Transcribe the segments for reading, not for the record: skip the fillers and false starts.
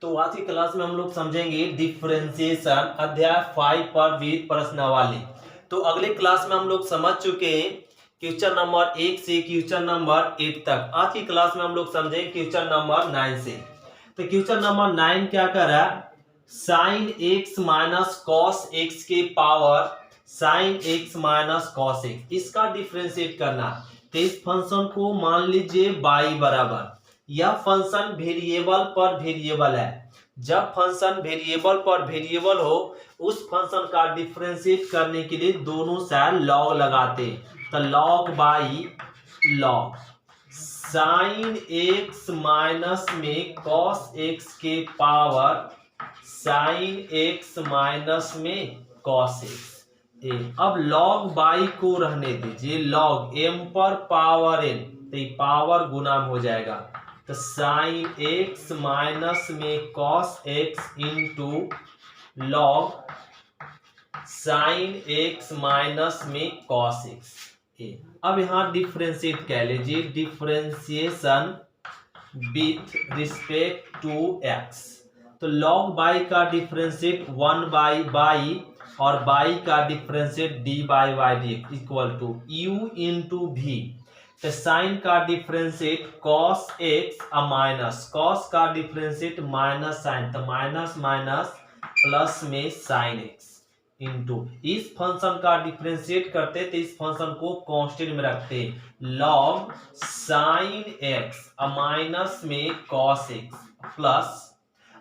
तो आज की क्लास में हम लोग समझेंगे डिफरेंशिएशन अध्याय 5 पर विविध प्रश्नावली। तो अगले क्लास में हम लोग समझ चुके हैं क्वेश्चन नंबर 1 से क्वेश्चन नंबर 8 तक। आज की क्लास में हम लोग समझेंगे क्वेश्चन नंबर 9 से। तो क्वेश्चन नंबर 9 क्या कर रहा है, sine x minus cos x के power sine x minus cos x, इसका डिफरेंशिएट करना। तो इस फंक्शन को मान लीजिए y बराबर, यह फंक्शन वेरिएबल पर वेरिएबल है। जब फंक्शन वेरिएबल पर वेरिएबल हो उस फंक्शन का डिफरेंशिएट करने के लिए दोनों साइड लॉग लगाते। तो log y log sine x minus में कॉस एक्स के पावर साइन एक्स माइनस में कॉस एक्स। अब लॉग बाई को रहने दीजिए, लॉग एम पर पावर एन, तो पावर गुना हो जाएगा। तो साइन एक्स माइनस में cos x into log sine x minus में कॉस एक्स। अब यहां डिफरेंशिएट कह लीजिए, differentiation with respect to x. तो लॉग बाई का डिफरेंशिएट 1 बाई बाई और बाई का differentiate d by by d equal to u into भी। तो साइन का differentiate cos x minus cos का डिफरेंशिएट माइनस साइन, तो माइनस माइनस प्लस में साइन एक्स इंटू इस फंक्शन का डिफरेंशिएट करते तो इस फंक्शन को कांस्टेंट में रखते, लॉग साइन एक्स माइनस में कॉस एक्स प्लस,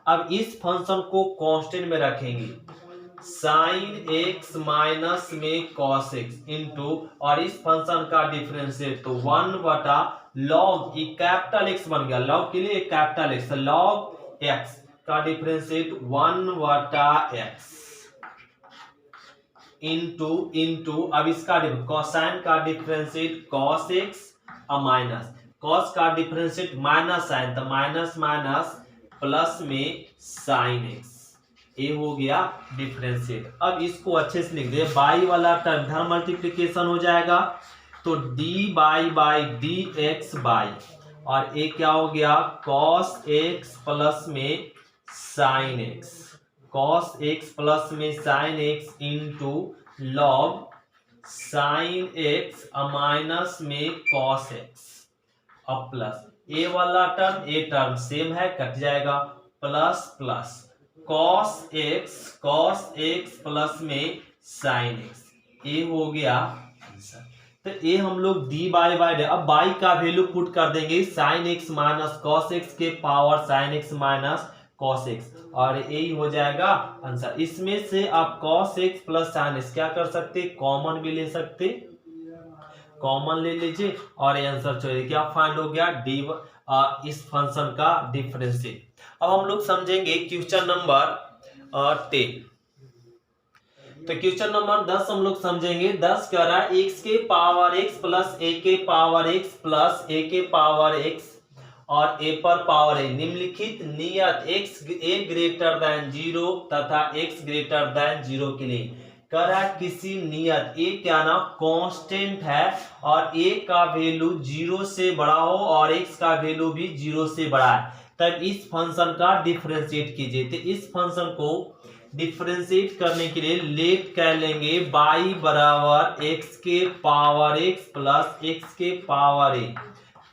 अब इस फंक्शन को कांस्टेंट में रखेंगे साइन एक्स माइनस में कॉस एक्स इंटू और इस फंक्शन का डिफरेंशिएट तो 1 बटा लॉग कैपिटल एक्स बन गया, लॉग के लिए कैपिटल एक्स, लॉग एक्स का डिफरेंशिएट 1 बटा एक्स इंटू अब इसका कोसाइन का differentiate cos x minus cos का डिफरेंशिएट माइनस साइन, तो माइनस माइनस प्लस में साइन एक्स। ये हो गया डिफरेंशिएट। अब इसको अच्छे से लिख दे, बाई वाला टर्म इधर मल्टीप्लिकेशन हो जाएगा तो D by by d x by, और ये क्या हो गया कॉस एक्स प्लस में sine x, cos x plus में sine x into log sine x minus में कॉस एक्स, अब प्लस ए वाला टर्म ए टर्म सेम है कट जाएगा, plus plus cos x plus में साइन एक्स, ये हो गया आंसर। तो ये हम लोग डी बाई बाई, अब बाई का वैल्यू पुट कर देंगे sine x minus cos x के power sine x minus cos x, और यही हो जाएगा आंसर। इसमें से आप cos x plus sine x क्या कर सकते, कॉमन भी ले सकते, कॉमन ले लीजिए और ये आंसर चलिए क्या फाइंड हो गया डी इस फंक्शन का डिफरेंशिएट। अब हम लोग समझेंगे क्वेश्चन नंबर 10। तो क्वेश्चन नंबर 10 हम लोग समझेंगे। 10 कह रहा है एक्स के पावर एक्स प्लस ए के पावर एक्स प्लस ए के पावर एक्स और ए पर पावर ए निम्नलिखित नियत एक्स ए ग्रेटर देन 0 तथा एक्स ग्रेटर देन 0 के लिए कह रहा है किसी नियत ए क्या ना कांस्टेंट है और ए का वैल्यू 0 से बड़ा हो और एक्स का वैल्यू भी 0 से बड़ा है, तब इस फंक्शन का डिफरेंशिएट कीजिए। तो इस फंक्शन को डिफरेंशिएट करने के लिए लेट कह लेंगे y बराबर एक्स के पावर एक्स प्लस एक्स के पावर ए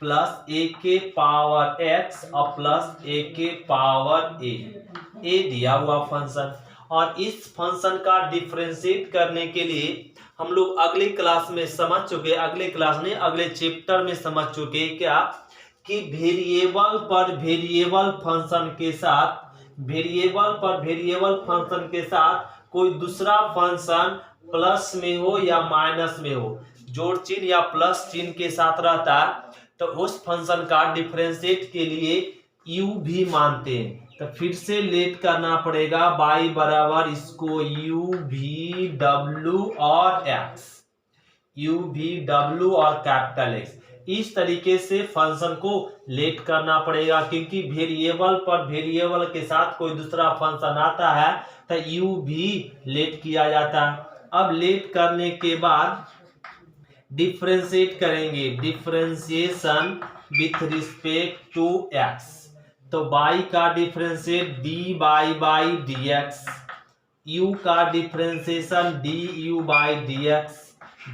प्लस ए के पावर एक्स और प्लस ए के पावर ए दिया हुआ फंक्शन। और इस फंक्शन का डिफरेंशिएट करने के लिए हम लोग अगले क्लास में समझ चुके, अगले क्लास में अगले चैप्टर में समझ चुके क्या कि वेरिएबल पर वेरिएबल फंक्शन के साथ, वेरिएबल पर वेरिएबल फंक्शन के साथ कोई दूसरा फंक्शन प्लस में हो या माइनस में हो, जोड़ चिन्ह या प्लस चिन्ह के साथ रहता है, तो उस फंक्शन का डिफरेंशिएट के लिए u भी मानते हैं। तो फिर से लेट करना पड़ेगा y बराबर इसको u v w और x, u v w और कैपिटल x, इस तरीके से फंक्शन को लेट करना पड़ेगा क्योंकि वेरिएबल पर वेरिएबल के साथ कोई दूसरा फंक्शन आता है तो u भी लेट किया जाता है। अब लेट करने के बाद डिफरेंशिएट करेंगे, differentiation with respect to x। तो y का differentiate dy by dx, u का differentiation du by dx,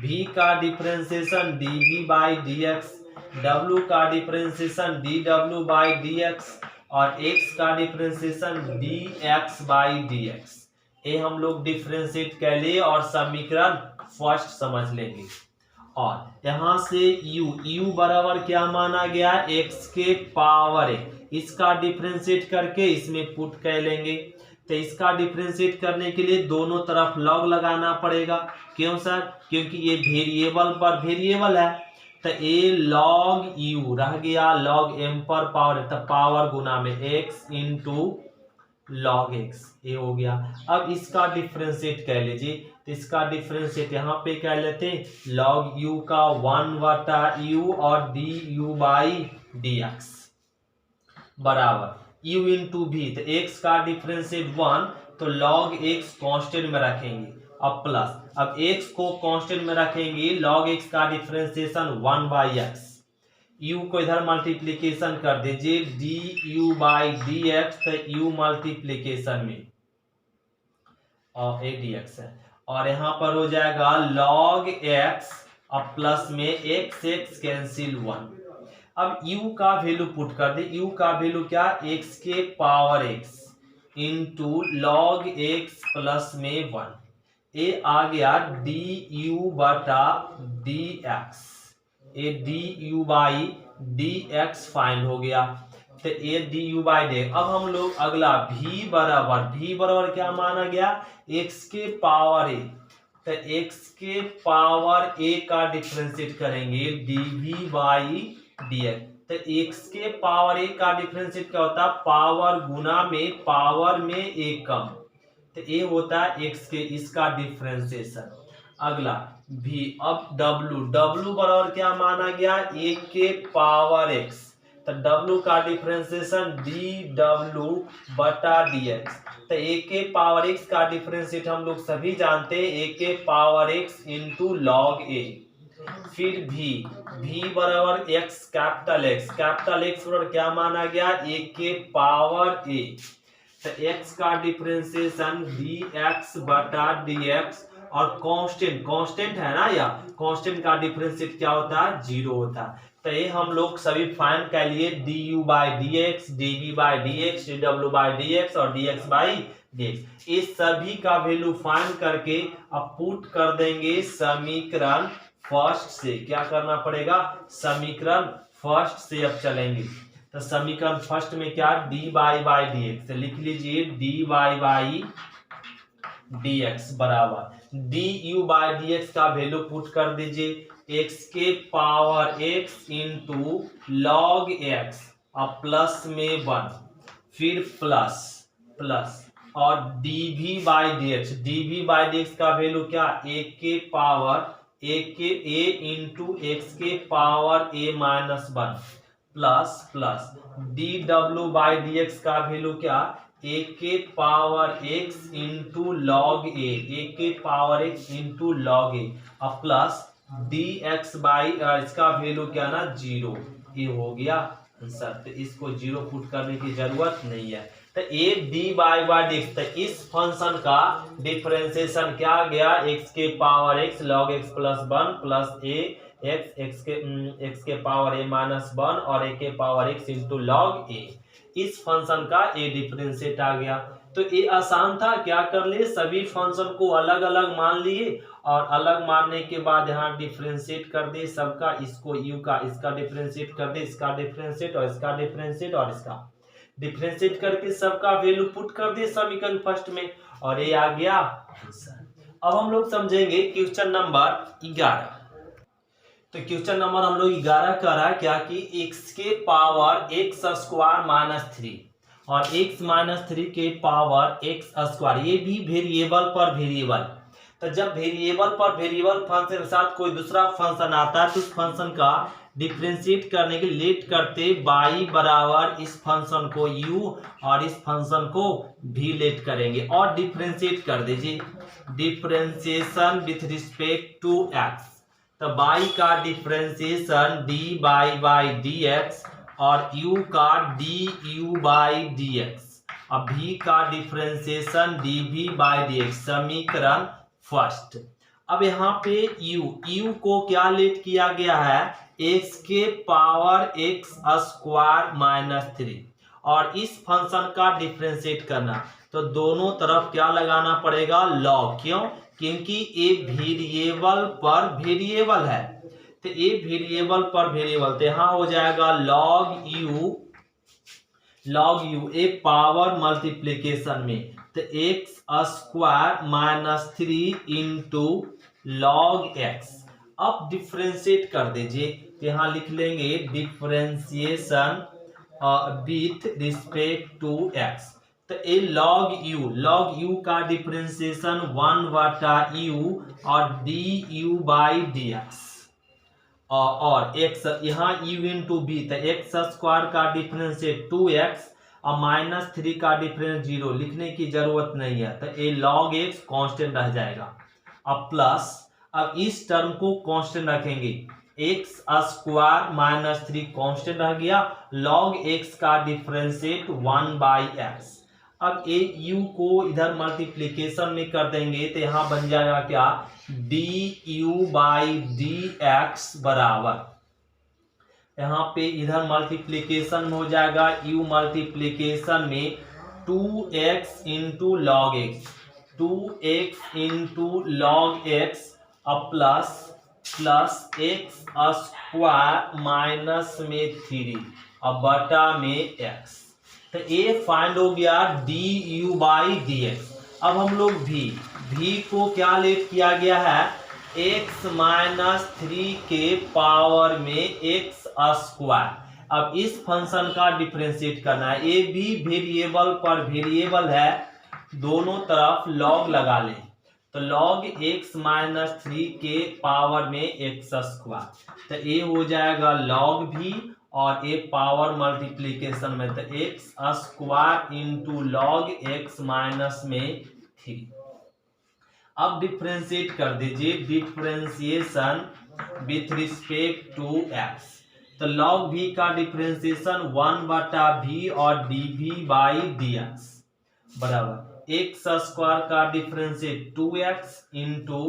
v का differentiation dv by dx, w का डिफरेंशिएशन dw बाई dx और x का डिफरेंशिएशन dx बाई dx। ये हम लोग डिफरेंशिएट कर लिए और समीकरण फर्स्ट समझ लेंगे। और यहां से u बराबर क्या माना गया, x के पावर है, इसका डिफरेंशिएट करके इसमें पुट कर लेंगे। तो इसका डिफरेंशिएट करने के लिए दोनों तरफ लॉग लगाना पड़ेगा। क्यों सर, क्योंकि ये वेरिएबल पर वेरिएबल है। तो ये लॉग u रह गया, लॉग m पर पावर है, तो पावर गुना में x इंटू लॉग x, ये हो गया। अब इसका डिफरेंशिएट कर लीजिए, तो इसका डिफरेंशिएट यहाँ पे कर लेते हैं, लॉग u का 1/u और du बाई dx बराबर u इंटू v। तो x का डिफरेंशिएट 1, तो लॉग x कांस्टेंट में रखेंगे, अब प्लस, अब x को कांस्टेंट में रखेंगे, लॉग x का डिफरेंशिएशन 1/x, u को इधर मल्टीप्लीकेशन कर दीजिए du बाई dx, तो u मल्टीप्लीकेशन में और a dx है, और यहाँ पर हो जाएगा log x अब प्लस में x कैंसिल 1। अब u का वैल्यू पुट कर दे, u का वैल्यू क्या, x के power x into log x plus में 1, ये आ गया du बटा dx, ये du बाई dx फाइंड हो गया। तो ये du बाई dx। अब हम लोग अगला v बराबर क्या माना गया, x के पावर a, तो x के पावर a का डिफरेंशिएट करेंगे dv बाई dx। तो x के पावर a का डिफरेंशिएट क्या होता है, पावर गुना में पावर में a कम, तो ये होता है x के, इसका डिफरेंशिएशन। अगला v, अब w बराबर क्या माना गया, a के पावर x, तो w का डिफरेंशिएशन dw बटा dx। तो a के पावर x का डिफरेंशिएट हम लोग सभी जानते हैं, a के power x into log a। फिर v बराबर x कैपिटल x बराबर क्या माना गया, a के पावर a, तो x का डिफरेंशिएशन dx बटा dx, और कांस्टेंट है ना, या कांस्टेंट का डिफरेंशिएट क्या होता है, 0 होता है। तो ये हम लोग सभी फाइंड कर लिए du by dx, dv by dx, dw by dx और dx बाई dx। इस सभी का वैल्यू फाइंड करके अब पुट कर देंगे समीकरण फर्स्ट से। क्या करना पड़ेगा, समीकरण फर्स्ट से अब चलेंगे। तो समीकरण फर्स्ट में क्या, dy बाई dx, तो लिख लीजिए dy बाई dx बराबर du बाई dx का वैल्यू पुट कर दीजिए, x के power x into log x और प्लस में 1, फिर प्लस और dv बाई dx का वैल्यू क्या, a के पावर a इंटू x के power a minus 1 plus dw by dx का वैल्यू क्या, a के power x into log a के power x into log a और प्लस dx बाई इसका वैल्यू क्या ना 0, ये हो गया आंसर। तो इसको 0 पुट करने की जरूरत नहीं है। तो a dy बाई dx, तो इस फंक्शन का डिफरेंशिएशन क्या आ गया, x के power x log x plus 1 plus a x के पावर a माइनस 1 और a के power x into log a, इस फंक्शन का a डिफरेंशिएट आ गया। तो ये आसान था, क्या कर लिए, सभी फंक्शन को अलग अलग मान लिए और अलग मानने के बाद यहाँ डिफरेंशिएट कर दे सबका, इसको u का इसका डिफरेंशिएट कर दे, इसका डिफरेंशिएट और इसका डिफरेंशिएट और इसका डिफरेंशिएट करके सबका वैल्यू पुट कर दे समीकरण फर्स्ट में, और ये आ गया आंसर। अब हम लोग समझेंगे क्वेश्चन नंबर 11। तो क्वेश्चन नंबर हम लोग 11 कर रहा है क्या कि x के पावर x स्क्वायर माइनस 3 और x माइनस 3 के पावर x स्क्वायर, ये भी वेरिएबल पर वेरिएबल। तो जब वेरिएबल पर वेरिएबल फंक्शन के साथ कोई दूसरा फंक्शन आता है तो उस फंक्शन का डिफरेंशिएट करने के लिए लेट करते y बराबर इस फंक्शन को u और इस फंक्शन को भी लेट करेंगे और डिफरेंशिएट कर दीजिए, differentiation with respect to x। तो y का डिफरेंशिएशन dy बाई dx और u का du बाई dx। अब v का डिफरेंशिएशन dv बाई dx, समीकरण फर्स्ट। अब यहाँ पे u को क्या लेट किया गया है, x के पावर x स्क्वायर माइनस 3, और इस फंक्शन का डिफरेंशिएट करना तो दोनों तरफ क्या लगाना पड़ेगा, लॉग। क्यों, क्योंकि ये वेरिएबल पर वेरिएबल है, तो ये वेरिएबल पर वेरिएबल, तो यहाँ हो जाएगा log u a power multiplication में, तो x square minus 3 into log x. अब डिफ्रेंशिएट कर दीजिए, तो यहाँ लिख लेंगे differentiation with respect to x. तो ये लॉग यू का डिफ्रेंशिएशन 1/u और du बाई dx, और x यहाँ u इंटू बी, तो एक्स स्क्वायर का डिफरेंशिएट 2x और माइनस 3 का डिफरेंस 0, लिखने की जरूरत नहीं है, तो ये log x कांस्टेंट रह जाएगा। अब प्लस, अब इस टर्म को कांस्टेंट रखेंगे, एक्स स्क्वायर माइनस 3 कांस्टेंट रह गया, log x का डिफरेंशिएट 1/x। अब ए u को इधर मल्टीप्लीकेशन में कर देंगे, तो यहाँ बन जाएगा क्या, du बाई dx बराबर, यहाँ पे इधर मल्टीप्लीकेशन हो जाएगा, u मल्टीप्लीकेशन में 2x into log x, 2x into log x, अब प्लस एक्स स्क्वायर माइनस में 3 अब बटा में x। तो ये फाइंड हो गया du बाई dx। अब हम लोग v को क्या लेट किया गया है, x माइनस 3 के पावर में x स्क्वायर। अब इस फंक्शन का डिफरेंशिएट करना है, ये भी वेरिएबल पर वेरिएबल है, दोनों तरफ लॉग लगा ले, तो लॉग x माइनस 3 के पावर में x स्क्वायर, तो ये हो जाएगा लॉग v, और एक पावर मल्टीप्लीकेशन में, तो x square into log x minus में 3। अब डिफरेंशिएट कर दीजिए, differentiation with respect to x, तो लॉग v का डिफरेंशिएशन 1/v और dv बाई dx बराबर एक्स स्क्वायर का डिफरेंशिएट 2x इंटू,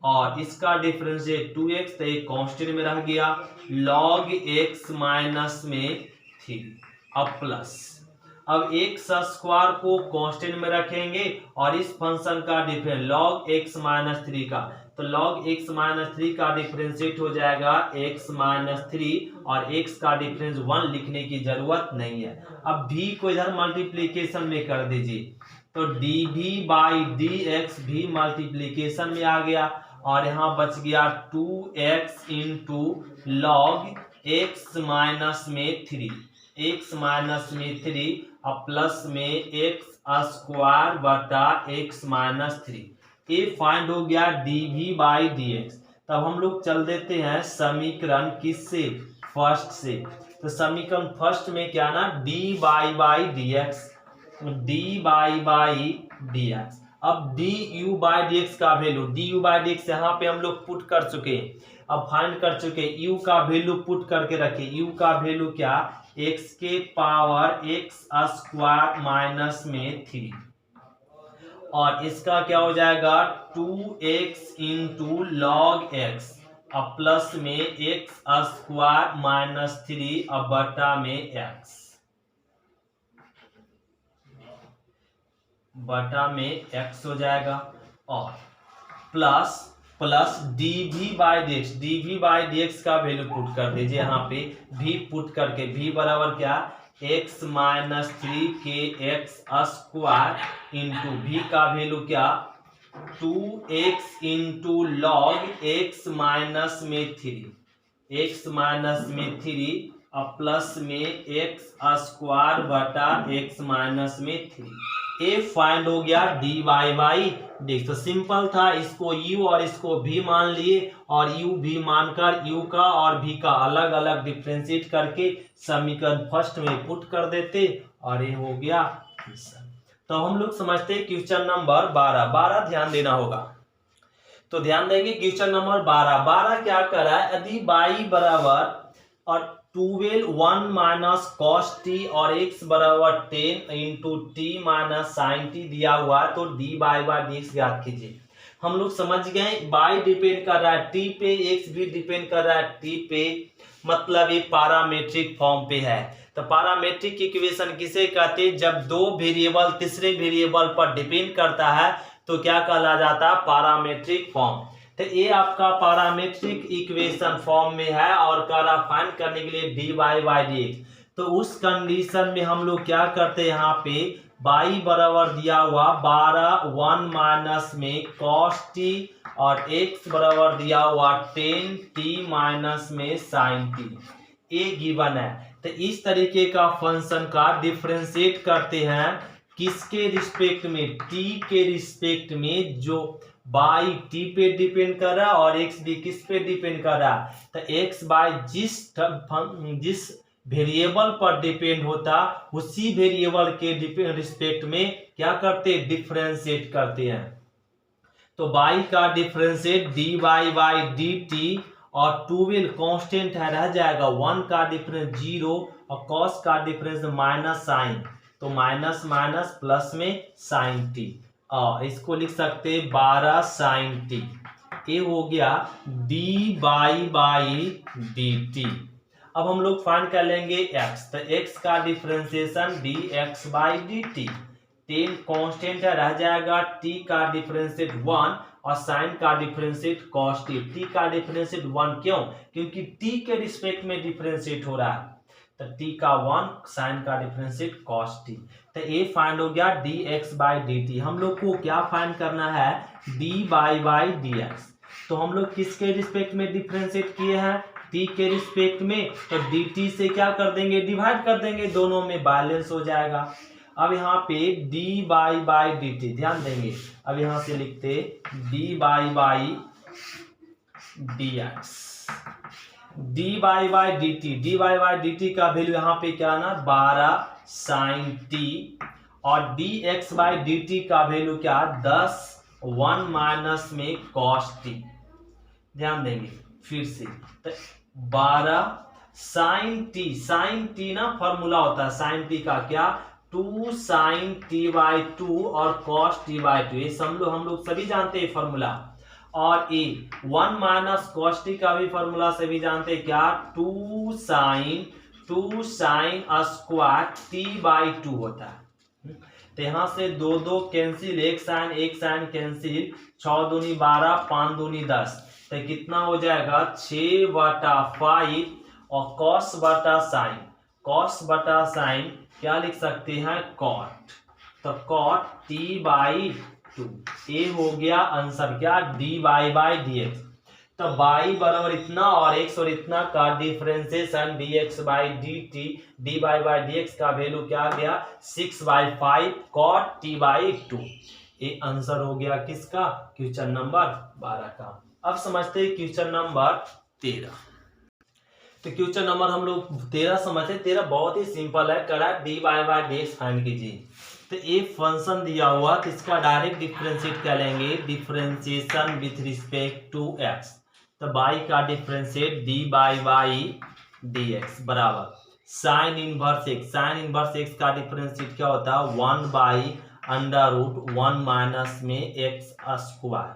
और इसका डिफरेंशिएट 2x, तो एक कांस्टेंट में रह गया, log x माइनस में 3। अब प्लस, अब एक्स स्क्वायर को कांस्टेंट में रखेंगे और इस फंक्शन का डिफरेंस log x माइनस 3 का, तो log x माइनस 3 का डिफरेंशिएट हो जाएगा x माइनस 3, और x का डिफरेंस 1, लिखने की जरूरत नहीं है। अब v को इधर मल्टीप्लीकेशन में कर दीजिए, तो dv बाई dx भी मल्टीप्लीकेशन में आ गया, और यहाँ बच गया 2x into log x minus में 3, x माइनस में 3 और प्लस में x स्क्वायर बटा x माइनस 3। ये फाइंड हो गया dv बाई dx। तब हम लोग चल देते हैं समीकरण किससे, फर्स्ट से, तो समीकरण फर्स्ट में क्या ना, dy by dx, dy by dx। अब du बाई dx का वैल्यू, du बाई dx यहाँ पे हम लोग पुट कर चुके हैं, अब फाइंड कर चुके हैं, u का वैल्यू पुट करके रखे, u का वैल्यू क्या, x के पावर x स्क्वायर माइनस में 3, और इसका क्या हो जाएगा 2x इंटू लॉग x, अब प्लस में x स्क्वायर माइनस 3 अब बटा में x, बटा में x हो जाएगा, और प्लस dv बाई dx का वैल्यू पुट कर दीजिए, यहाँ पे v पुट करके, v बराबर क्या, x माइनस 3 के x स्क्वायर इंटू v का वैल्यू क्या, 2x into log x minus में 3, x माइनस में 3 और प्लस में x स्क्वायर बटा x माइनस में 3। ए फाइंड हो गया dy बाई dx। तो सिंपल था, इसको u और इसको v मान लिए, और u v मानकर u का और v का अलग अलग डिफरेंशिएट करके समीकरण फर्स्ट में पुट कर देते, और ये हो गया क्वेश्चन। तो हम लोग समझते हैं क्वेश्चन नंबर 12 ध्यान देना होगा। तो ध्यान देंगे क्वेश्चन नंबर 12 क्या कर रहा है, यदि y बराबर और 12 1 माइनस कॉस टी और x बराबर 10 into t minus sine t दिया हुआ है, तो डी बाई डी एक्स ज्ञात कीजिए। हम लोग समझ गए, बाई डिपेंड कर रहा है टी पे, एक्स भी डिपेंड कर रहा है टी पे, मतलब ये पैरामीट्रिक फॉर्म पे है। तो पैरामीट्रिक इक्वेशन किसे कहते हैं, जब दो वेरिएबल तीसरे वेरिएबल पर डिपेंड करता है तो क्या कहला जाता है, पैरामीट्रिक फॉर्म। तो ये आपका पैरामीट्रिक इक्वेशन फॉर्म में है और कह रहा फाइंड करने के लिए डी बाई डी एक्स। तो उस कंडीशन में हम लोग क्या करते हैं, यहाँ पे बाई बराबर दिया हुआ 12 1 माइनस में कॉस टी और x बराबर दिया हुआ 10 टी माइनस में साइन टी, ये गिवन है। तो इस तरीके का फंक्शन का डिफरेंशिएट करते हैं किसके रिस्पेक्ट में, t के रिस्पेक्ट में, जो बाई टी पे डिपेंड कर रहा है और x भी किस पे डिपेंड कर रहा है। तो x बाई जिस वेरिएबल पर डिपेंड होता उसी वेरिएबल के रिस्पेक्ट में क्या करते, डिफरेंशिएट करते हैं। तो बाई का differentiate d by D T और 12 कांस्टेंट है, रह जाएगा, 1 का डिफरेंस 0 और कॉस का डिफरेंस माइनस साइन, तो माइनस माइनस प्लस में साइन टी, और इसको लिख सकते 12 साइन टी। ये हो गया डी बाई डी टी। अब हम लोग फाइंड कर लेंगे x, तो x का differentiation D x by D T, 10 constant है, रह जाएगा, t का डिफरेंशिएट 1 और साइन का डिफरेंशिएट cos t। t का डिफरेंशिएट 1 क्यों, क्योंकि t के रिस्पेक्ट में डिफरेंशिएट हो रहा है, तो t का 1, साइन का डिफरेंशिएट cos t। तो ये फाइंड हो गया D x by D T. हम लोग को क्या फाइंड करना है, डी बाई डी एक्स। तो हम लोग किसके रिस्पेक्ट में डिफरेंशिएट किए हैं, t के रिस्पेक्ट में, तो dt से क्या कर देंगे, डिवाइड कर देंगे, दोनों में बैलेंस हो जाएगा। अब यहाँ पे d बाई dt ध्यान देंगे, अब यहाँ से लिखते d by dx, d by dt का वैल्यू यहाँ पे क्या ना 12 साइन t और dx बाई dt का वैल्यू क्या 10 1 माइनस में cos t। ध्यान देंगे फिर से, तो 12 साइन टी ना फॉर्मूला होता है साइन टी का, क्या 2 साइन टी बाई 2 और कॉस टी बाई 2, ये हम लोग सभी जानते हैं फॉर्मूला। और ए 1 माइनस कॉस टी का भी फॉर्मूला सभी जानते हैं, क्या 2 साइन स्क्वायर टी बाई 2 होता है। तो यहाँ से 2 कैंसिल, एक साइन कैंसिल, 6 दूनी 12 5 दूनी 10, तो कितना हो जाएगा 6/5 और कॉस बटा साइन क्या लिख सकते हैं, कॉट, तो कॉट टी बाई 2, ये हो गया आंसर, क्या डी बाई डी एक्स। तो बाई बराबर इतना और एक्स और इतना का differentiation D x by D T, D by d x का वैल्यू क्या आ गया 6/5 कॉट टी बाई 2। ये आंसर हो गया किसका, क्वेश्चन नंबर 12 का। अब समझते हैं क्वेश्चन नंबर 13। तो क्वेश्चन नंबर हम लोग 13 समझते हैं। 13 बहुत ही सिंपल है, करा D by d x find कीजिए। तो एक फंक्शन दिया हुआ तो इसका डायरेक्ट डिफरेंशिएट कर लेंगे, differentiation with respect to x. तो बाई का differentiate d by d x बराबर sine inverse x. Sine inverse x का डिफरेंशिएट क्या होता है 1/√1 माइनस में एक्स स्क्वायर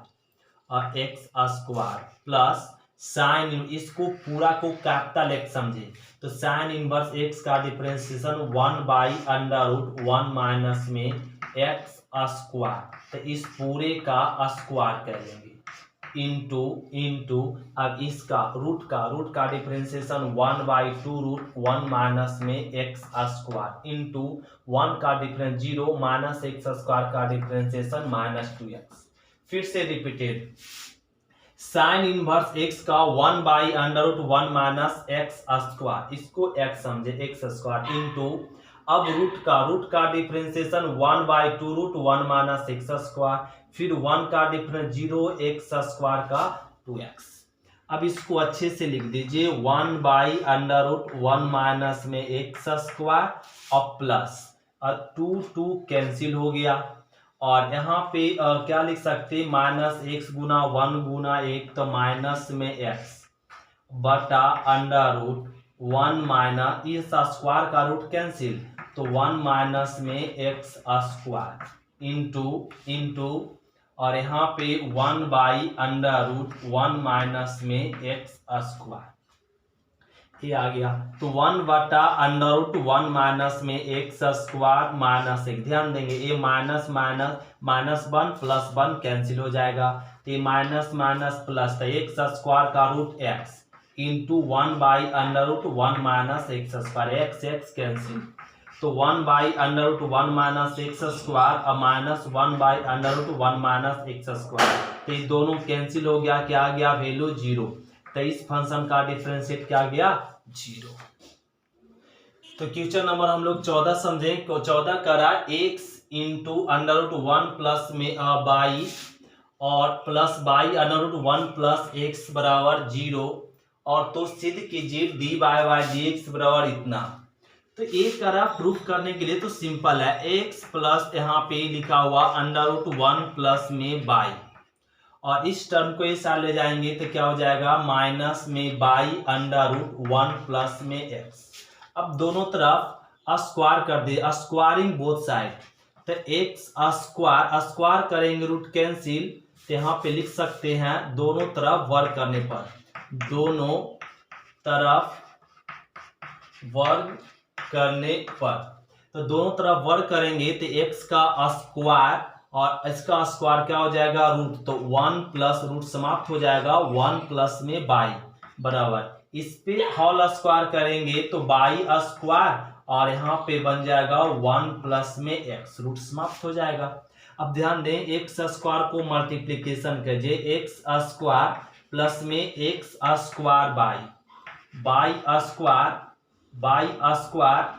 और एक्स स्क्वायर प्लस साइन, इसको पूरा को कैपिटल एक्स समझे, तो साइन इनवर्स एक्स का डिफरेंशिएशन 1/√1 माइनस में एक्स स्क्वायर, तो इस पूरे का स्क्वायर कर लेंगे इंटू अब इसका रूट का डिफरेंशिएशन 1/2√1 माइनस में एक्स स्क्वायर इंटू 1 का डिफरेंस 0 माइनस एक्स स्क्वायर का डिफरेंशिएशन -2x। फिर से रिपीटेड, साइन इनवर्स एक्स का 1/√1 माइनस एक्स स्क्वायर, इसको x समझे एक्स स्क्वायर इंटू अब रूट का डिफरेंशिएशन 1/2√1 माइनस एक्स स्क्वायर, फिर 1 का डिफरेंस 0 एक्स स्क्वायर का 2x। अब इसको अच्छे से लिख दीजिए 1/√1 माइनस में एक्स स्क्वायर और प्लस 2 कैंसिल हो गया, और यहाँ पे क्या लिख सकते हैं -x गुना 1 गुना 1, तो माइनस में x बटा 1 माइनस इस स्क्वायर का रूट कैंसिल, तो 1 माइनस में एक्स स्क्वायर इंटू और यहाँ पे 1 बाई अंडर रूट 1 माइनस में एक्स स्क्वायर, ये आ गया। तो 1 बटा अंडर रूट 1 माइनस में एक्स स्क्वायर माइनस एक, ध्यान देंगे ये minus minus minus 1 plus 1 cancel हो जाएगा, तो ये माइनस माइनस प्लस, तो एक्स स्क्वायर का root x into 1 by under root 1 minus x square, x x cancel, तो 1 by under root 1 minus x square और minus 1 by under root 1 minus x square, तो ये दोनों कैंसिल हो गया, क्या आ गया वैल्यू 0, तो इस फंक्शन का डिफरेंशिएट क्या गया 0। तो क्वेश्चन नंबर हम लोग 14 समझे, 14 करा x into under root 1 plus में बाई और plus by under root 1 plus x बराबर 0, और तो सिद्ध कीजिए d by by d x बराबर इतना। तो ये करा प्रूफ करने के लिए तो सिंपल है, x प्लस यहाँ पे लिखा हुआ अंडर रूट 1 प्लस में बाई, और इस टर्म को इस साइड ले जाएंगे तो क्या हो जाएगा माइनस में बाई अंडर रूट 1 प्लस में एक्स। अब दोनों तरफ स्क्वायर कर दे, स्क्वायरिंग बोथ साइड, तो एक्स स्क्वायर करेंगे रूट कैंसिल, तो यहाँ पे लिख सकते हैं दोनों तरफ वर्ग करने पर, दोनों तरफ वर्ग करने पर, तो दोनों तरफ वर्ग करेंगे तो एक्स का स्क्वायर और इसका स्क्वायर क्या हो जाएगा रूट, तो 1 प्लस रूट समाप्त हो जाएगा 1 प्लस में बाई बराबर, इस पे होल स्क्वायर करेंगे तो बाई स्क्वायर और यहाँ पे बन जाएगा 1 प्लस में एक्स, रूट समाप्त हो जाएगा। अब ध्यान दें एक्स स्क्वायर को मल्टीप्लीकेशन कीजिए, एक्स स्क्वायर प्लस में x square by square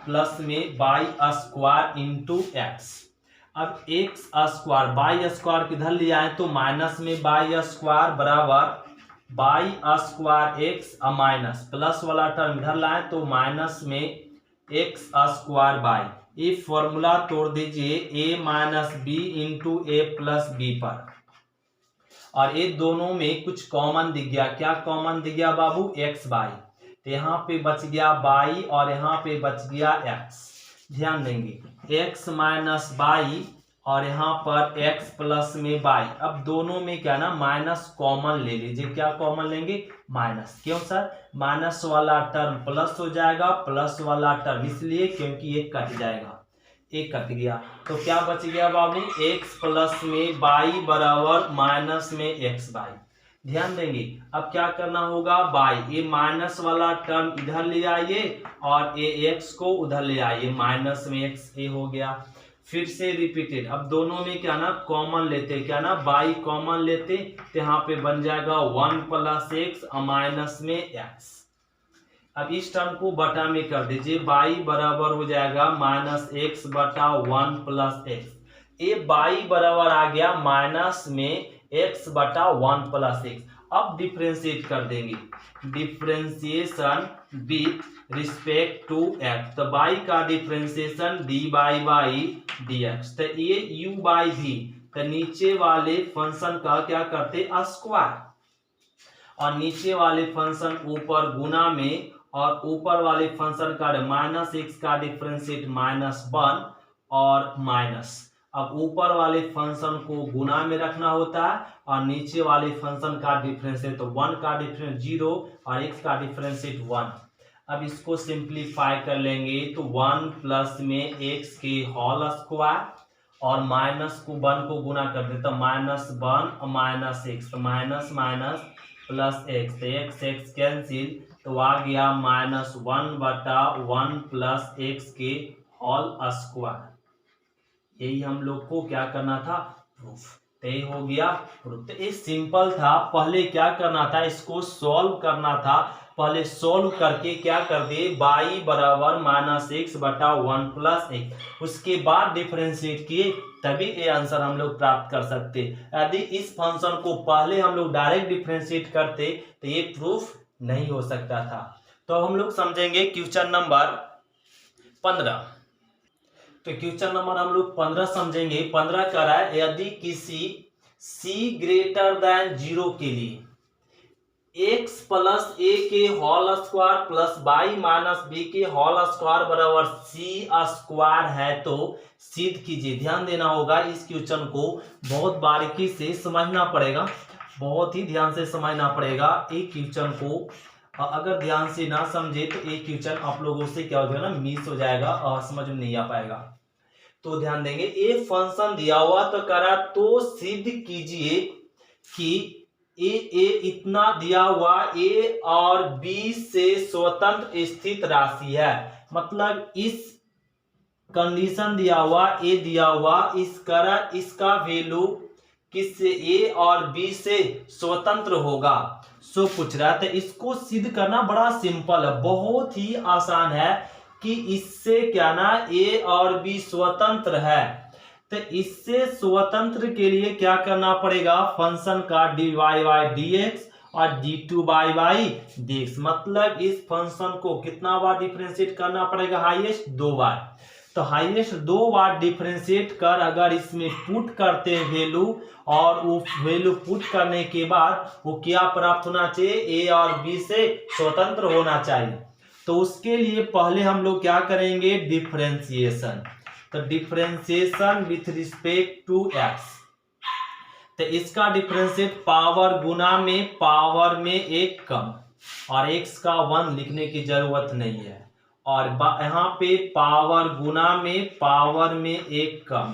plus में बाई स्क्वायर इंटू एक्स। अब एक्स स्क्वायर बाई स्क्वायर किधर ले आए तो माइनस में बाई स्क्वायर बराबर by square x minus plus वाला टर्म इधर लाए तो माइनस में एक्स स्क्वायर बाई, ये फॉर्मूला तोड़ दीजिए a minus b into a plus b पर, और ये दोनों में कुछ कॉमन दिख गया, क्या कॉमन दिख गया बाबू एक्स बाई, तो यहाँ पे बच गया बाई और यहाँ पे बच गया एक्स। ध्यान देंगे एक्स माइनस बाई और यहाँ पर एक्स प्लस में बाई, अब दोनों में क्या ना माइनस कॉमन ले लीजिए, क्या कॉमन लेंगे माइनस, क्यों सर माइनस वाला टर्म प्लस हो जाएगा, प्लस वाला टर्म इसलिए क्योंकि ये कट जाएगा, एक कट गया, तो क्या बच गया बाबू एक्स प्लस में बाई बराबर माइनस में एक्स बाई। ध्यान देंगे अब क्या करना होगा बाई, ये माइनस वाला टर्म इधर ले आइए और ये एक्स को उधर ले आइए, माइनस में एक्स ये हो गया, फिर से रिपीटेड, अब दोनों में क्या ना कॉमन लेते, क्या ना बाई कॉमन लेते, तो यहाँ पे बन जाएगा 1 प्लस एक्स माइनस में एक्स। अब इस टर्म को बटा में कर दीजिए, बाई बराबर हो जाएगा माइनस एक्स बटा 1 प्लस एक्स, ये बाई बराबर आ गया माइनस में एक्स बटा 1 प्लस एक्स। अब डिफरेंशिएट कर देंगे, differentiation with respect to x, तो बाई का differentiation d by d x, तो ये यू बाई भी, तो नीचे वाले फंक्शन का क्या करते स्क्वायर, और नीचे वाले फंक्शन ऊपर गुना में, और ऊपर वाले फंक्शन का माइनस एक्स का डिफरेंशिएट -1 और माइनस, अब ऊपर वाले फंक्शन को गुना में रखना होता है और नीचे वाले फंक्शन का डिफरेंशिएट, तो 1 का डिफरेंस 0 और x का डिफरेंशिएट 1। अब इसको सिंप्लीफाई कर लेंगे तो 1 प्लस में x के होल स्क्वायर और माइनस को 1 को गुना कर देते तो -1 माइनस एक्स, तो माइनस माइनस प्लस एक्स, तो एक्स एक्स कैंसिल, तो आ गया -1 बटा 1 प्लस एक्स के होल स्क्वायर। यही हम लोग को क्या करना था प्रूफ, तो ये हो गया प्रूफ। तो ये सिंपल था, पहले क्या करना था इसको सॉल्व करना था, पहले सॉल्व करके क्या कर दिए बाई बराबर -x बटा 1 प्लस एक्स, उसके बाद डिफरेंशिएट किए तभी ये आंसर हम लोग प्राप्त कर सकते। यदि इस फंक्शन को पहले हम लोग डायरेक्ट डिफरेंशिएट करते तो ये प्रूफ नहीं हो सकता था। तो हम लोग समझेंगे क्वेश्चन नंबर 15। तो क्वेश्चन नंबर हम लोग 15 समझेंगे। 15 कह रहा है यदि किसी c ग्रेटर देन 0 के लिए एक्स प्लस ए के whole square plus y minus b के होल स्क्वायर बराबर सी स्क्वायर है, तो सिद्ध कीजिए। ध्यान देना होगा, इस क्वेश्चन को बहुत बारीकी से समझना पड़ेगा, बहुत ही ध्यान से समझना पड़ेगा। एक क्वेश्चन को अगर ध्यान से ना समझे तो एक क्वेश्चन आप लोगों से क्या हो जाएगा ना, मिस हो जाएगा और समझ में नहीं आ पाएगा। तो ध्यान देंगे, ए फंक्शन दिया हुआ तो करा तो सिद्ध कीजिए कि ए इतना दिया हुआ ए और बी से स्वतंत्र स्थित राशि है। मतलब इस कंडीशन दिया हुआ, ए दिया हुआ, इसका वैल्यू किससे, ए और बी से स्वतंत्र होगा। सो पूछ रहा था, इसको सिद्ध करना बड़ा सिंपल है, बहुत ही आसान है कि इससे क्या ना ए और बी स्वतंत्र है। तो इससे स्वतंत्र के लिए क्या करना पड़ेगा, फंक्शन का dy बाई dx और d2 बाई dx। मतलब इस फंक्शन को कितना बार डिफरेंशिएट करना पड़ेगा, हाईएस्ट 2 बार। तो हाईएस्ट 2 बार डिफरेंशिएट कर अगर इसमें पुट करते हैं वैल्यू, और वो वैल्यू पुट करने के बाद वो क्या प्राप्त होना चाहिए, ए और बी से स्वतंत्र होना चाहिए। तो उसके लिए पहले हम लोग क्या करेंगे, डिफरेंशिएशन। तो differentiation with respect to x, तो इसका डिफरेंशिएट पावर गुना में पावर में एक कम, और एक्स का 1 लिखने की जरूरत नहीं है, और यहाँ पे पावर गुना में पावर में एक कम,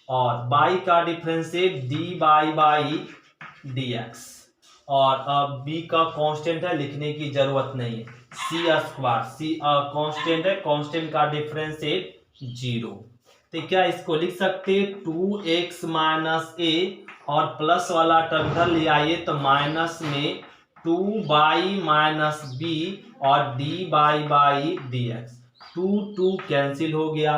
और बाई का differentiate d by d x, और अब बी का कांस्टेंट है, लिखने की जरूरत नहीं है। सी स्क्वायर, सी कांस्टेंट है, कांस्टेंट का डिफरेंशिएट 0। तो क्या इसको लिख सकते 2x माइनस ए, और प्लस वाला टर्म इधर ले आइए तो माइनस में 2y माइनस बी और D by d x. 2 cancel हो गया,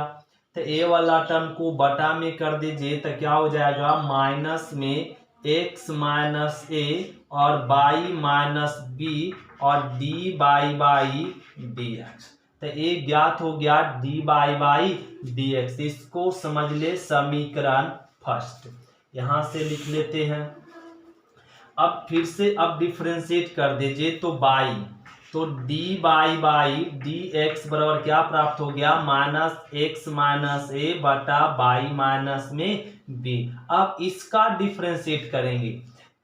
तो ए वाला टर्म को बटा में कर दीजिए, तो क्या हो जाएगा, माइनस में x माइनस ए और y माइनस बी और डी बाई डी एक्स। तो ए ज्ञात हो गया डी बाई डी एक्स। इसको समझ ले समीकरण फर्स्ट, यहां से लिख लेते हैं। अब फिर से अब डिफरेंशिएट कर दीजिए तो बाई, तो डी बाई डी एक्स बराबर क्या प्राप्त हो गया, माइनस एक्स माइनस ए बटा बाई माइनस में बी। अब इसका डिफरेंशिएट करेंगे,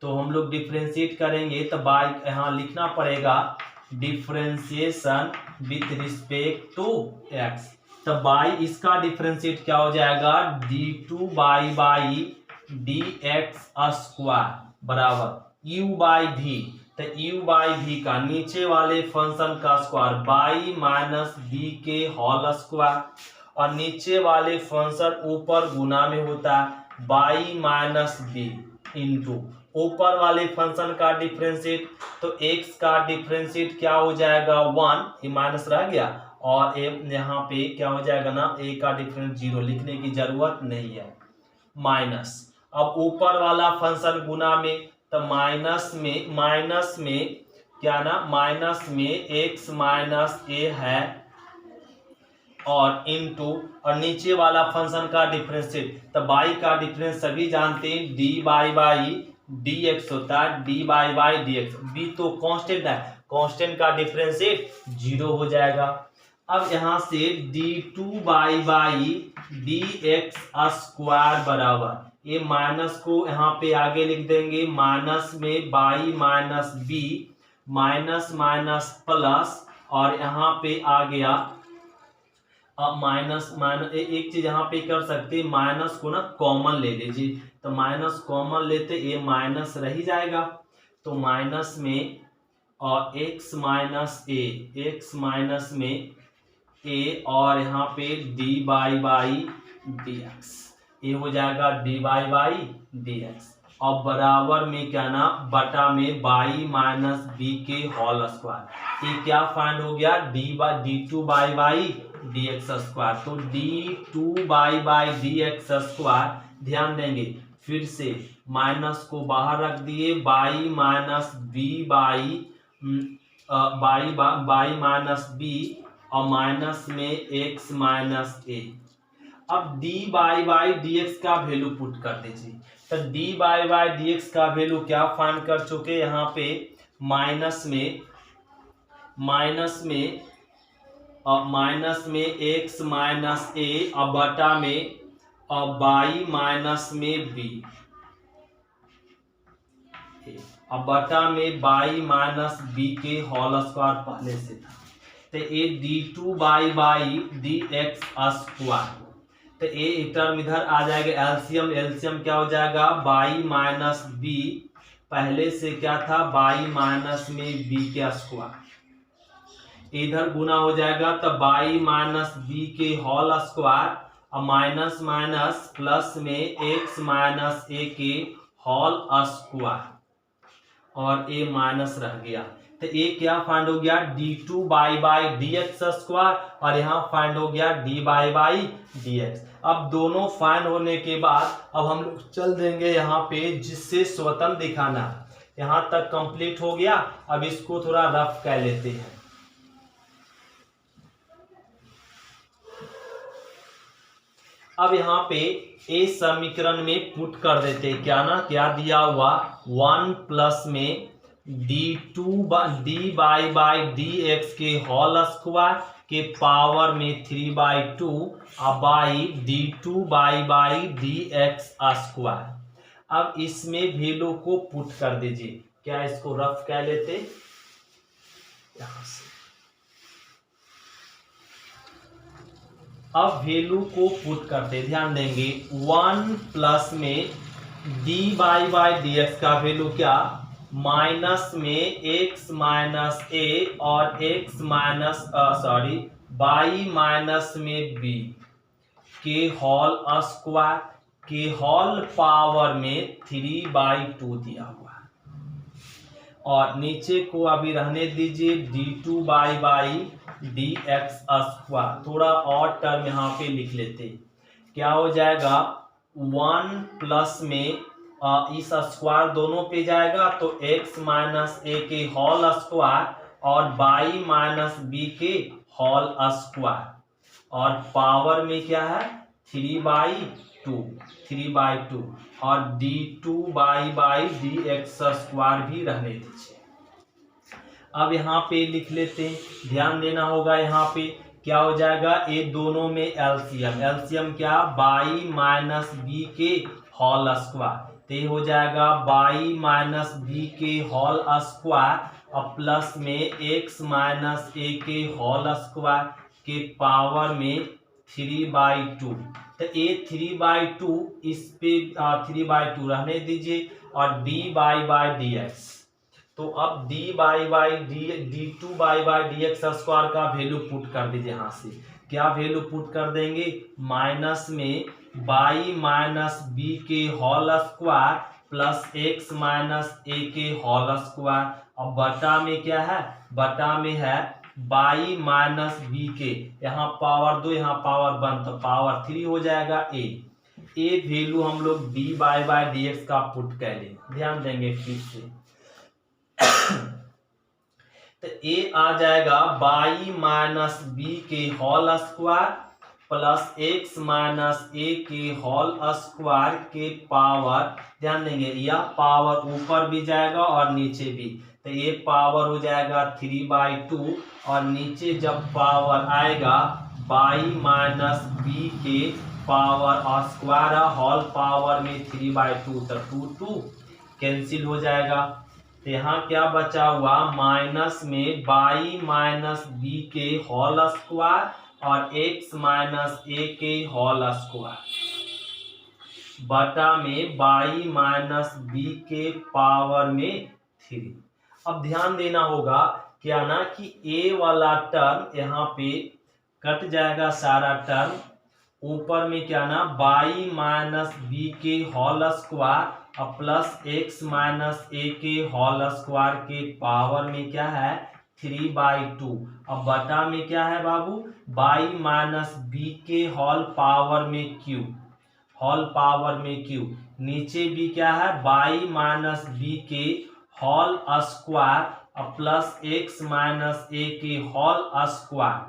तो हम लोग डिफरेंशिएट करेंगे तो बाई यहाँ लिखना पड़ेगा differentiation with respect to x. तो बाई इसका डिफरेंशिएट क्या हो जाएगा, d2 by d x square बराबर u बाई भी। तो u बाई भी का नीचे वाले फंक्शन का स्क्वायर बाई माइनस बी के होल स्क्वायर, और नीचे वाले फंक्शन ऊपर गुना में होता है बाई माइनस बी इंटू ऊपर वाले फंक्शन का डिफरेंशिएट, तो x का डिफरेंशिएट क्या हो जाएगा 1, ये माइनस रह गया, और यहाँ पे क्या हो जाएगा ना, a का डिफरेंस 0, लिखने की जरूरत नहीं है, माइनस। अब ऊपर वाला फंक्शन गुना में, तो माइनस में क्या ना, माइनस में x माइनस ए है और इनटू, और नीचे वाला फंक्शन का डिफरेंशिएट, तो बाई का डिफरेंस सभी जानते हैं डी बाई डी एक्स होता है, d by d x. B तो कांस्टेंट है, कांस्टेंट का डिफरेंशिएट 0 हो जाएगा। अब यहाँ से d2 by d x square बराबर, ये माइनस को यहाँ पे आगे लिख देंगे, माइनस में by minus b, minus minus plus, और यहाँ पे आ गया अब माइनस एक चीज यहाँ पे कर सकते, माइनस को ना कॉमन ले लीजिए, तो माइनस कॉमन लेते ये माइनस रह ही जाएगा, तो माइनस में और x माइनस ए, एक्स माइनस में ए, और यहाँ पे डी बाई डी एक्स, ये हो जाएगा डी बाई डी एक्स, और बराबर में क्या ना, बटा में बाई माइनस बी के होल स्क्वायर। ये क्या फाइंड हो गया, डी2 बाई डी एक्स स्क्वायर, तो d2 by d x square. ध्यान देंगे फिर से, माइनस को बाहर रख दिए, by minus b by minus b, और माइनस में x माइनस ए। अब d बाई डी एक्स का वैल्यू पुट कर दीजिए, तो d बाई डी एक्स का वैल्यू क्या फाइंड कर चुके यहाँ पे, माइनस में एक्स माइनस ए और बटा में बाई माइनस में बी, अब बटा में बाई माइनस बी के होल स्क्वायर पहले से था, तो ये d2 डी एक्स स्क्वायर, तो ये टर्म इधर आ जाएगा, एलसीएम क्या हो जाएगा, बाई माइनस बी, पहले से क्या था बाई माइनस में बी के स्क्वायर, इधर गुना हो जाएगा तो बाई माइनस बी के होल स्क्वायर और माइनस माइनस प्लस में एक्स माइनस ए के होल स्क्वायर और ए माइनस रह गया, तो ए क्या फाइंड हो गया, d2 by d x square और यहाँ फाइंड हो गया d बाई डी एक्स। अब दोनों फाइंड होने के बाद अब हम लोग चल देंगे यहाँ पे जिससे स्वतंत्र दिखाना, यहाँ तक कंप्लीट हो गया। अब इसको थोड़ा रफ कर लेते हैं। अब यहाँ पे ए समीकरण में पुट कर देते हैं, क्या दिया हुआ 1 प्लस में डी बाई डी एक्स के होल स्क्वायर के पावर में 3/2 और by d2 by d x square. अब इसमें वैल्यू को पुट कर दीजिए, क्या इसको रफ कह लेते यहां से। अब वैल्यू को पुट करते, ध्यान देंगे 1 प्लस में डी बाई डी एक्स का वैल्यू क्या, माइनस में एक्स माइनस ए और एक्स माइनस बाई माइनस में बी के होल स्क्वायर के होल पावर में 3/2 दिया हुआ है, और नीचे को अभी रहने दीजिए d2 by d x square. थोड़ा और टर्म यहाँ पे लिख लेते, क्या हो जाएगा 1 प्लस में इस स्क्वायर दोनों पे जाएगा तो x माइनस ए के होल स्क्वायर और बाई माइनस बी के होल स्क्वायर, और पावर में क्या है 3/2 और d2 by d x square भी रहने दीजिए। अब यहाँ पे लिख लेते हैं, ध्यान देना होगा यहाँ पे क्या हो जाएगा, ये दोनों में एलसीएम क्या, बाई माइनस बी के होल स्क्वायर, तो ये हो जाएगा बाई माइनस बी के होल स्क्वायर और प्लस में एक्स माइनस ए के होल स्क्वायर के पावर में 3/2, तो ये 3/2 इस पे 3/2 रहने दीजिए और d बाई डी एक्स, तो अब d by d2 by d x square का वैल्यू पुट कर दीजिए। यहाँ से क्या वैल्यू पुट कर देंगे, माइनस में बाई माइनस बी के whole square plus x minus a के होल स्क्वायर, और बटा में क्या है, बटा में है बाई माइनस बी के, यहाँ पावर 2 यहाँ पावर 1 तो पावर 3 हो जाएगा ए वैल्यू हम लोग d बाई डी एक्स का पुट कर लें, ध्यान देंगे फिर से तो ए आ जाएगा बाई माइनस बी के whole square plus x minus a के होल स्क्वायर के पावर, ध्यान देंगे यह पावर ऊपर भी जाएगा और नीचे भी, तो ये पावर हो जाएगा 3/2 और नीचे जब पावर आएगा बाई माइनस बी के पावर और स्क्वायर होल पावर में 3/2 तो 2 कैंसिल हो जाएगा, तो यहाँ क्या बचा हुआ, माइनस में बाई माइनस बी के होल स्क्वायर और एक्स माइनस ए के होल स्क्वायर बटा में बाई माइनस बी के पावर में 3। अब ध्यान देना होगा क्या ना कि ए वाला टर्म यहाँ पे कट जाएगा सारा टर्म, ऊपर में क्या ना बाई माइनस बी के होल स्क्वायर और प्लस एक्स माइनस ए के होल स्क्वायर के पावर में क्या है 3/2, अब बटा में क्या है बाबू, बाई माइनस बी के होल पावर में क्यू, नीचे भी क्या है बाई माइनस बी के होल स्क्वायर और प्लस एक्स माइनस ए के होल स्क्वायर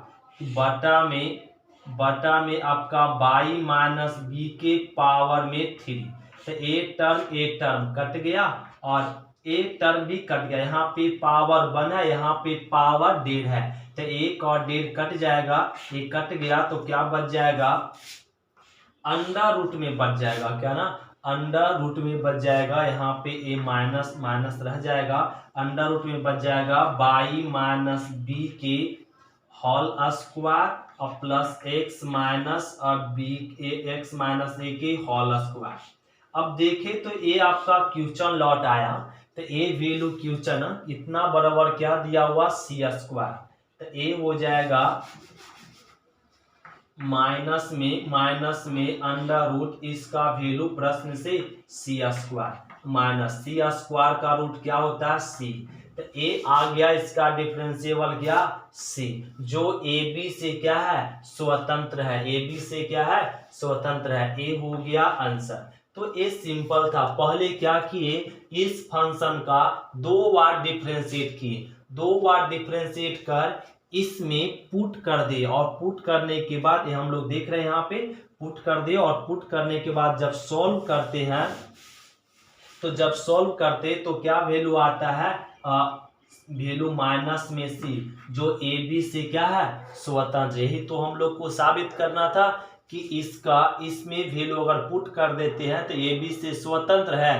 बटा में आपका बाई माइनस बी के पावर में 3, तो ए टर्म कट गया और ए टर्म भी कट गया, यहाँ पे पावर 1 है, यहाँ पे पावर 1.5 है, तो 1 और 1.5 कट जाएगा, ये कट गया तो क्या बच जाएगा, अंडर रूट में बच जाएगा, क्या ना, अंडर रूट में बच जाएगा, यहाँ पे ए माइनस माइनस रह जाएगा, अंडर रूट में बच जाएगा बाई माइनस बी के होल स्क्वायर और प्लस एक्स माइनस और बी एक्स माइनस ए के होल स्क्वायर। अब देखें तो ये आपका क्वेश्चन लौट आया, तो ए वैल्यू क्वेश्चन इतना बराबर क्या दिया हुआ, सी स्क्वायर, तो ए हो जाएगा माइनस में अंडर रूट इसका वैल्यू प्रश्न से सी स्क्वायर, माइनस सी स्क्वायर का रूट क्या होता है, सी, तो ए आ गया, इसका डिफरेंशिएबल क्या, सी, जो ए बी से क्या है, स्वतंत्र है, ए बी से क्या है, स्वतंत्र है, ए हो गया आंसर। तो ये सिंपल था, पहले क्या किए, इस फंक्शन का 2 बार डिफरेंशिएट किए, 2 बार डिफरेंशिएट कर इसमें पुट कर दे, और पुट करने के बाद ये हम लोग देख रहे हैं यहाँ पे पुट कर दे, और पुट करने के बाद जब सॉल्व करते हैं, तो जब सॉल्व करते तो क्या वैल्यू आता है, वैल्यू माइनस में सी, जो ए बी से क्या है, स्वतंत्र। यही तो हम लोग को साबित करना था कि इसका इसमें वैल्यू अगर पुट कर देते हैं तो ए बी से स्वतंत्र है,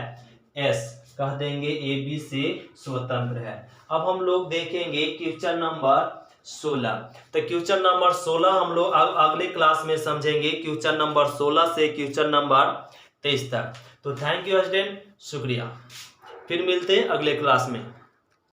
एस कह देंगे, ए बी से स्वतंत्र है। अब हम लोग देखेंगे क्वेश्चन नंबर 16, तो क्वेश्चन नंबर 16 हम लोग अगले क्लास में समझेंगे, क्वेश्चन नंबर 16 से क्वेश्चन नंबर 23 तक। तो थैंक यू स्टूडेंट, शुक्रिया, फिर मिलते हैं अगले क्लास में।